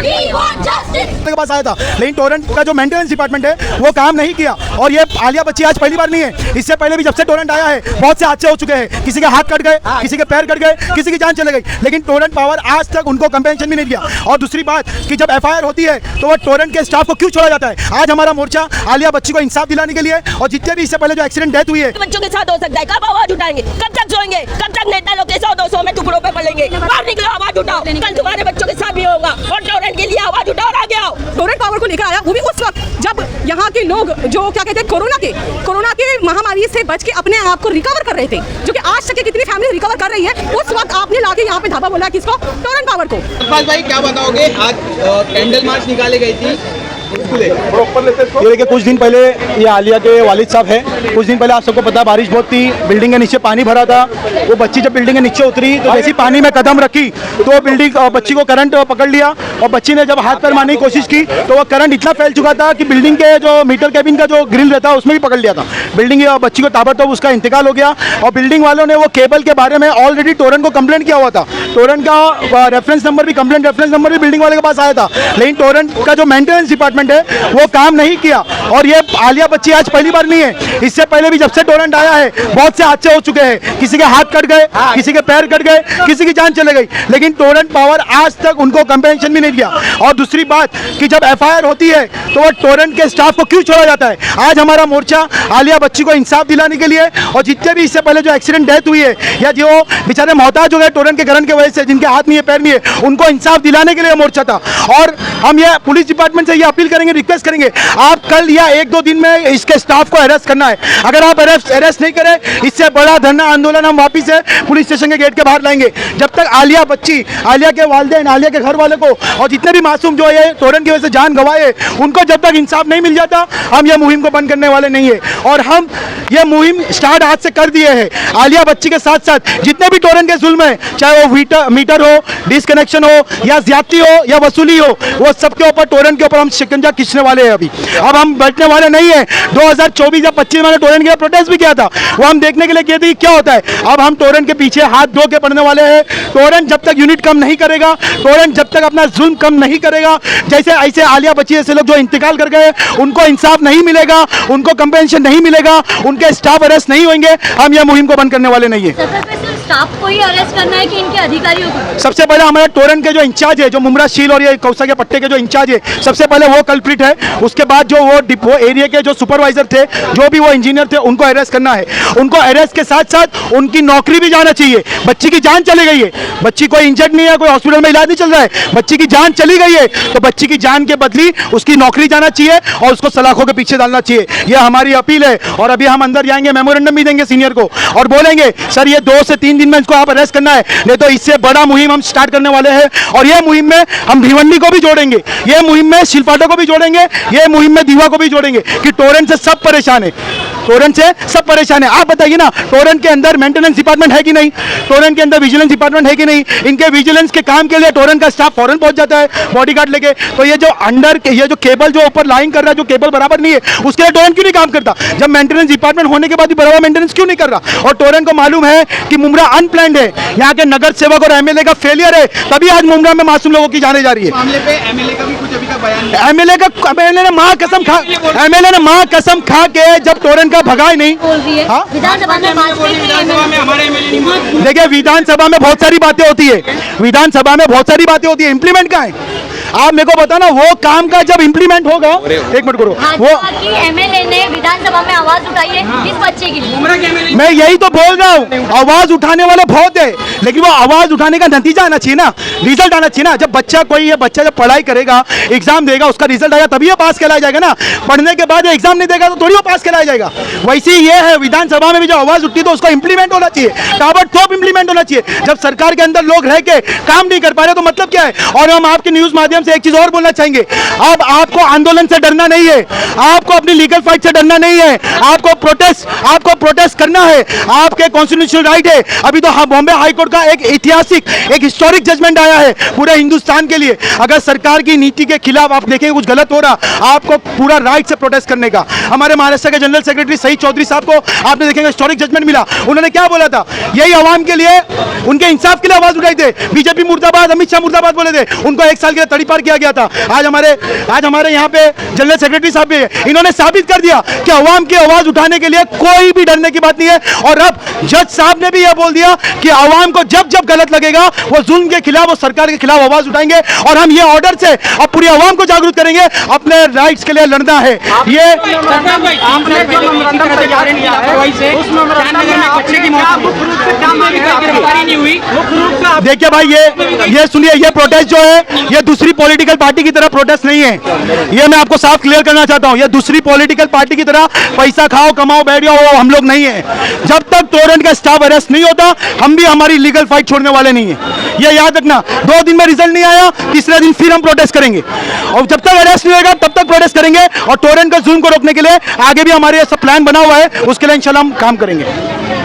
के पास आया था, लेकिन टोरेंट का जो मेंटेनेंस डिपार्टमेंट है वो काम नहीं किया। और ये आलिया बच्ची आज पहली बार नहीं है, इससे पहले भी जब से टोरेंट आया है बहुत से हादसे हो चुके हैं। किसी के हाथ कट गए, किसी के पैर कट गए, किसी की जान चले गई, लेकिन टोरेंट पावर आज तक उनको कंपेंसेशन भी नहीं दिया। और दूसरी बात कि जब एफआईआर होती है तो वो टोरेंट के स्टाफ को क्यों छोड़ा जाता है। आज हमारा मोर्चा आलिया बच्ची को इंसाफ दिलाने के लिए और जितने भी इससे पहले जो एक्सीडेंट डेथ हुई है बच्चों के साथ हो सकता है, कब आवाज उठाएंगे, कब तक सोएंगे, कब तक नेता लोग 100-200 में टुकड़ों पे पड़ेंगे। बाहर निकलो, आवाज उठाओ, कल तुम्हारे बच्चों के साथ भी होगा और टोरेंट के लिए आवाज उठाओ और आगे आओ। टोरेंट पावर को लेकर आया, वो भी उस वक्त जब यहाँ के लोग जो क्या कहते हैं कोरोना के महामारी से बच के अपने आप को रिकवर कर रहे थे, जो कि आज तक कितनी फैमिली रिकवर कर रही है। उस वक्त आपने लाके यहाँ पे धावा बोला किसको, टोरेंट पावर को। अब्बास भाई क्या बताओगे, आज कैंडल मार्च निकाली गई थी, ये देखिए कुछ दिन पहले ये आलिया के वालिद साहब है, कुछ दिन पहले आप सबको पता है बारिश बहुत थी, बिल्डिंग के नीचे पानी भरा था। वो बच्ची जब बिल्डिंग के नीचे उतरी तो जैसी पानी में कदम रखी तो बिल्डिंग बच्ची को करंट पकड़ लिया और बच्ची ने जब हाथ पैर मारने की कोशिश की तो वो करंट इतना फैल चुका था कि बिल्डिंग के जो मीटर कैबिन का जो ग्रिल रहता है उसमें भी पकड़ लिया था। बिल्डिंग बच्ची को ताबड़तोड़ उसका इंतकाल हो गया और बिल्डिंग वालों ने वो केबल के बारे में ऑलरेडी टोरेंट को कंप्लेंट किया हुआ था। टोरेंट का रेफरेंस नंबर भी कंप्लेंट रेफरेंस नंबर भी बिल्डिंग वाले के पास आया था, लेकिन टोरेंट का जो मेंटेनेंस डिपार्टमेंट है वो काम नहीं किया। और ये आलिया बच्ची आज पहली बार नहीं है, इससे पहले भी जब से टोरेंट आया है बहुत से हादसे हो चुके हैं। किसी के हाथ कट गए, किसी के पैर कट गए, किसी की जान चले गई, लेकिन टोरेंट पावर आज तक उनको कंपेंसेशन भी नहीं दिया। और दूसरी बात कि जब एफआईआर होती है तो वो टोरेंट के स्टाफ को क्यों छोड़ा जाता है। आज हमारा मोर्चा आलिया बच्ची को इंसाफ दिलाने के लिए और जितने भी इससे पहले जो एक्सीडेंट डेथ हुई है या जो बेचारे मोहताज हो गए टोरेंट के करंट की वजह से, जिनके हाथ नहीं है पैर नहीं है, उनको इंसाफ दिलाने के लिए मोर्चा था। और हम ये पुलिस डिपार्टमेंट से ये अपील करेंगे, रिक्वेस्ट करेंगे, आप कल या 1-2 दिन में इसके स्टाफ को अरेस्ट करना है। अगर आप अरेस्ट नहीं करें, इससे बड़ा धरना आंदोलन हम वापिस से पुलिस स्टेशन के गेट के बाहर लाएंगे। जब तक आलिया बच्ची, आलिया के वालिदैन, आलिया के घर वाले को और जितने भी मासूम जो है टोरेंट की वजह से जान गंवाए, उनको जब तक इंसाफ नहीं मिल जाता हम ये मुहिम को बंद करने वाले नहीं है। और हम ये मुहिम स्टार्ट आज से कर दिए हैं। आलिया बच्ची के साथ साथ जितने भी टोरेंट के जुल्म है, चाहे वो मीटर हो, डिसकनेक्शन हो या ज्यादती हो या वसूली हो, वो सबके ऊपर टोरेंट के ऊपर हम शिकंजा खींचने वाले हैं। अभी अब हम बैठने वाले नहीं है। 2024 या 25 में टोरेंट के प्रोटेस्ट भी किया था, वो हम देखने के लिए किए थे कि क्या होता है। अब हम टोरेंट के पीछे हाथ धो के पड़ने वाले हैं। टोरेंट जब तक यूनिट कम नहीं करेगा, टोरेंट जब तक अपना जुल्म कम नहीं करेगा, जैसे ऐसे आलिया बच्ची ऐसे लोग जो इंतकाल कर गए उनको इंसाफ नहीं मिलेगा, उनको कंपेंसेशन नहीं मिलेगा, उनके स्टाफ अरेस्ट नहीं होंगे, हम यह मुहिम को बंद करने वाले नहीं है। स्टाफ को ही अरेस्ट करना है कि इनके अधिकारियों को? सबसे पहले हमारा टोरेंट के जो इंचार्ज है, जो मुमरा शील और ये कौसा के पट्टे के जो इंचार्ज है, सबसे पहले वो कल्प्रिट है। उसके बाद जो वो एरिया के जो सुपरवाइजर थे, जो भी वो इंजीनियर थे, उनको अरेस्ट करना है। उनको अरेस्ट के साथ साथ उनकी नौकरी भी जाना चाहिए। बच्ची की जान चली गई है, बच्ची कोई इंजर्ड नहीं है, कोई हॉस्पिटल में इलाज नहीं चल रहा है, बच्ची की जान चली गई है, तो बच्ची की जान के बदली उसकी नौकरी जाना चाहिए और उसको सलाखों के पीछे डालना चाहिए। यह हमारी अपील है। और अभी हम अंदर जाएंगे, मेमोरेंडम भी देंगे सीनियर को और बोलेंगे सर ये 2 से 3 दिन में इसको आप अरेस्ट करना है, नहीं तो इससे बड़ा मुहिम हम स्टार्ट करने वाले हैं। और यह मुहिम में हम भिवंडी को भी जोड़ेंगे, यह मुहिम में शिल्पाटो को भी जोड़ेंगे, यह मुहिम में दीवा को भी जोड़ेंगे कि टोरेंट से सब परेशान है, टोरेंट से सब परेशान है। आप बताइए ना, टोरेंट के अंदर मेंटेनेंस डिपार्टमेंट है कि नहीं, टोरेंट के अंदर विजिलेंस डिपार्टमेंट है कि नहीं। इनके विजिलेंस के काम के लिए टोरेंट का स्टाफ फौरन पहुंच जाता है बॉडीगार्ड लेके। तो ये जो अंडर ये जो केबल जो ऊपर लाइन कर रहा है, जो केबल बराबर नहीं है, उसके लिए टोरेंट क्यों नहीं काम करता। जब मेंटेनेंस डिपार्टमेंट होने के बाद भी बराबर मेंटेनेंस क्यों नहीं कर रहा। और टोरेंट को मालूम है कि मुमरा अनप्लान्ड है, यहाँ के नगर सेवक और एमएलए का फेलियर है, तभी आज मुमरा में मासूम लोगों की जाने जा रही है। मामले पे एमएलए का भी कुछ अभी तक बयान नहीं। एमएलए ने मां कसम खा के जब टोरेंट का भगाई नहीं। विधानसभा में हमारे एमएलए देखिए, विधानसभा में बहुत सारी बातें होती है, विधानसभा में बहुत सारी बातें होती है, इंप्लीमेंट कहाँ है। आप मेरे को बताना, वो काम का जब इंप्लीमेंट होगा, एक मिनट करो, वो एमएलए ने विधानसभा में आवाज उठाई है इस बच्चे के लिए। मैं यही तो बोल रहा हूँ, आवाज उठाने वाले बहुत है, लेकिन वो आवाज उठाने का नतीजा आना चाहिए ना, रिजल्ट आना चाहिए ना। जब बच्चा जब पढ़ाई करेगा, एग्जाम देगा, उसका रिजल्ट आएगा तभी वो पास कहलाया जाएगा ना। पढ़ने के बाद एग्जाम नहीं देगा तो थोड़ी वो पास कहलाया जाएगा। वैसे ही ये है, विधानसभा में भी जो आवाज उठती है तो उसका इंप्लीमेंट होना चाहिए, ताबड़तोड़ इंप्लीमेंट होना चाहिए। जब सरकार के अंदर लोग रह के काम नहीं कर पा रहे तो मतलब क्या है। और हम आपके न्यूज माध्यम से एक चीज और बोलना चाहेंगे, अब आपको आंदोलन से डरना नहीं है, आपको अपनी लीगल फाइट से डरना नहीं है, आपको प्रोटेस्ट करना है, आपके कॉन्स्टिट्यूशनल राइट है। अभी तो बॉम्बे हाई कोर्ट का एक ऐतिहासिक, एक हिस्टोरिक जजमेंट आया है पूरे हिंदुस्तान के लिए। अगर सरकार की नीति के खिलाफ आप देखेंगे कुछ गलत हो रहा, आपको पूरा राइट से प्रोटेस्ट करने का। हमारे महाराष्ट्र के जनरल सेक्रेटरी सईद चौधरी साहब को आपने देखेंगे हिस्टोरिक जजमेंट मिला, उन्होंने क्या बोला था, यही आवाम के लिए, उनके इंसाफ के लिए आवाज उठाई थे। बीजेपी मुर्दाबाद, अमित शाह मुर्दाबाद बोले थे, उनको 1 साल के लिए तड़ी पार किया गया था। आज हमारे यहाँ पे जनरल सेक्रेटरी साहब भी है, इन्होंने साबित कर दिया कि अवाम की आवाज उठाने के लिए कोई भी डरने की बात नहीं है। और अब जज साहब ने भी यह बोल दिया कि अवाम को जब जब गलत लगेगा वो जुल्म के खिलाफ, वो सरकार के खिलाफ आवाज उठाएंगे। और हम ये ऑर्डर से अब पूरी अवाम को जागरूक करेंगे, अपने राइट्स के लिए लड़ना है। ये देखिए भाई, ये सुनिए, ये प्रोटेस्ट जो है ये दूसरी पॉलिटिकल पार्टी की तरह प्रोटेस्ट नहीं है। ये मैं आपको साफ क्लियर करना चाहता हूँ, ये दूसरी पॉलिटिकल पार्टी की तरह पैसा खाओ कमाओ बैठ जाओ, वो हम लोग नहीं है। जब तक टोरेंट का स्टाफ अरेस्ट नहीं होता हम भी हमारी लीगल फाइट छोड़ने वाले नहीं है, ये याद रखना। 2 दिन में रिजल्ट नहीं आया, तीसरे दिन फिर हम प्रोटेस्ट करेंगे, और जब तक अरेस्ट नहीं होगा तब तक प्रोटेस्ट करेंगे। और टोरेंट का जुल्म को रोकने के लिए आगे भी हमारे सब प्लान बना हुआ है, उसके लिए इंशाल्लाह हम काम करेंगे।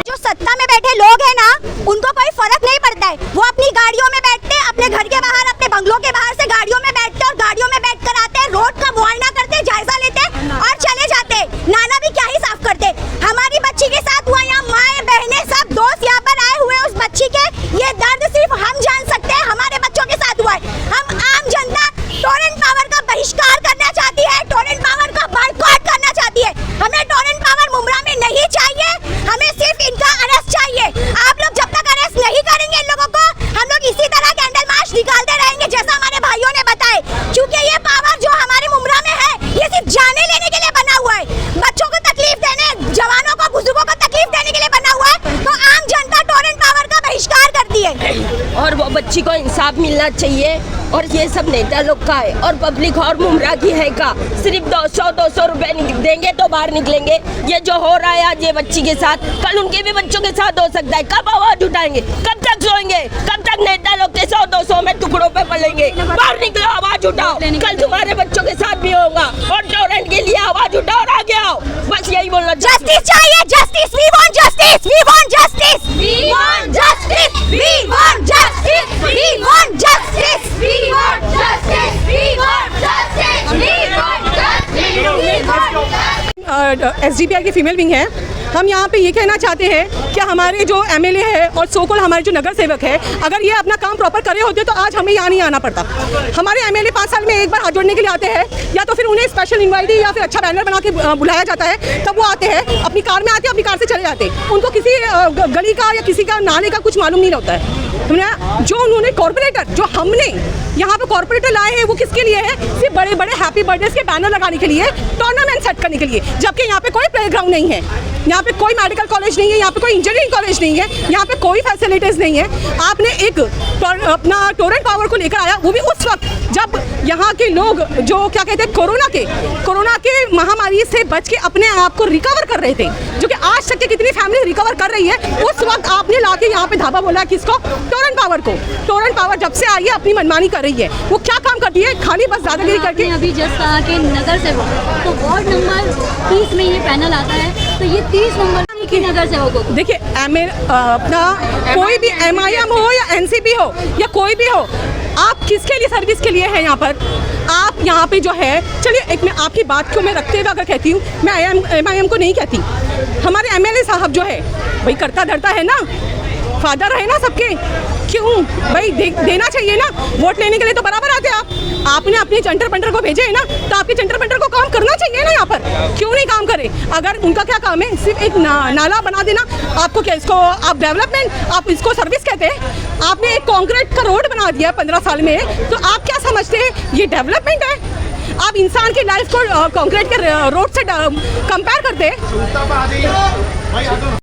जो सत्ता में बैठे लोग हैं ना, उनको कोई फर्क नहीं पड़ता है। वो अपनी गाड़ियों में बैठते हैं, अपने घर के बाहर, अपने बंगलों के बाहर से गाड़ियों में बैठते हैं और गाड़ियों में बैठ कर आते हैं, रोड का मुआयना करते, जायजा लेते और चले जाते। नाला भी क्या ही साफ करते। हमारी बच्ची के साथ हुआ, यहाँ माएं बहनें सब दोस्त यहाँ पर आए हुए उस बच्ची के, ये दर्द सिर्फ हम जान सकते हैं, हमारे बच्चों के साथ हुआ है। हम आम जनता टोरेंट पावर का बहिष्कार करना चाहती है, टोरेंट पावर का बायकॉट करना चाहती है। हमें टोरेंट पावर मुमरा में नहीं चाहिए, हमें सिर्फ इनका अरेस्ट चाहिए। आप लोग जब तक अरेस्ट नहीं करेंगे इन लोगों को, हम लोग इसी तरह कैंडल मार्च निकालते रहेंगे जैसा हमारे भाइयों ने बताए। क्योंकि ये पावर जो हमारे मुमरा में है ये सिर्फ जाने लेने के लिए बना हुआ है, बच्चों को तकलीफ देने, जवानों को, बुजुर्गों को तकलीफ देने के लिए बना हुआ है। तो आम जनता टोरेंट पावर का बहिष्कार करती है और वो बच्ची को इंसाफ मिलना चाहिए। और ये सब नेता लोग का है और पब्लिक और मुमरा की है का। सिर्फ 200 रुपए देंगे तो बाहर निकलेंगे। ये जो हो रहा है आज ये बच्ची के साथ, कल उनके भी बच्चों के साथ हो सकता है। कब आवाज उठाएंगे, कब तक सोएंगे, कब तक नेता लोग के 100-200 में टुकड़ों पे पलेंगे। बाहर निकलो, आवाज उठाओ, कल तुम्हारे बच्चों के साथ भी होगा। और टोरेंट के लिए आवाज उठाओ और आगे आओ, बस यही बोलना। जस्टिस चाहिए, justice, we want justice, we want justice, we want justice, we want justice, we want justice, we want justice, we want justice, we want justice. SDPI की फीमेल विंग है। हम यहाँ पे ये कहना चाहते हैं कि हमारे जो एमएलए है और सोकोल हमारे जो नगर सेवक है, अगर ये अपना काम प्रॉपर करे होते तो आज हमें यहाँ नहीं आना पड़ता। हमारे एमएलए 5 साल में एक बार हाथ जोड़ने के लिए आते हैं, या तो फिर उन्हें स्पेशल इनवाइट या फिर अच्छा बैनर बना के बुलाया जाता है, तब वो आते हैं, अपनी कार में आते हैं, अपनी कार से चले जाते हैं। उनको किसी गली का या किसी का नाले का कुछ मालूम नहीं होता है। जो उन्होंने कॉर्पोरेटर, जो हमने यहाँ पे कॉर्पोरेटर लाए हैं, वो किसके लिए है? सिर्फ बड़े बड़े हैप्पी बर्थडे के बैनर लगाने के लिए, टूर्नामेंट सेट करने के लिए। जबकि यहाँ पे कोई प्लेग्राउंड नहीं है, यहाँ पे कोई मेडिकल कॉलेज नहीं है, यहाँ पे कोई इंजीनियरिंग कॉलेज नहीं है, यहाँ पे कोई फैसिलिटीज नहीं है। आपने एक अपना टोरेंट पावर को लेकर आया, वो भी उस वक्त जब यहाँ के लोग जो क्या कहते हैं कोरोना के महामारी से बच के अपने आप को रिकवर कर रहे थे, जो कि आज तक के कितनी फैमिली रिकवर कर रही है, उस वक्त आपने लाके यहाँ पे धावा बोला किसको? टोरेंट पावर को। टोरेंट पावर जब से आई है अपनी मनमानी कर रही है। वो क्या काम करती है? खाली बस दादागिरी करके। अभी जस्ट कहा कि नगर सेवक, तो वार्ड नंबर 30 में ये पैनल आता है, तो ये 30 नंबर की नगर सेवकों को देखिए, अपना कोई भी MIM हो या NCP हो या कोई भी हो, आप किसके लिए सर्विस के लिए है यहाँ पर? आप यहाँ पे जो है, चलिए एक मैं आपकी बात को मैं रखते हुए अगर कहती हूँ, मैं MIM को नहीं कहती, हमारे MLA साहब जो है भाई करता धरता है ना, फादर है ना सबके, क्यों भाई देना चाहिए ना। वोट लेने के लिए तो बराबर आते हैं। आपने अपने चंटर पंटर को भेजे है ना, तो आपके चंटर पंटर को काम करना चाहिए ना यहाँ पर, क्यों नहीं काम करे? अगर उनका क्या काम है? सिर्फ एक नाला बना देना। आपको क्या इसको आप डेवलपमेंट, आप इसको सर्विस कहते हैं? आपने एक कंक्रीट का रोड बना दिया 15 साल में, तो आप क्या समझते हैं ये डेवलपमेंट है? आप इंसान की लाइफ को कंक्रीट के रोड से कंपेयर करते हैं।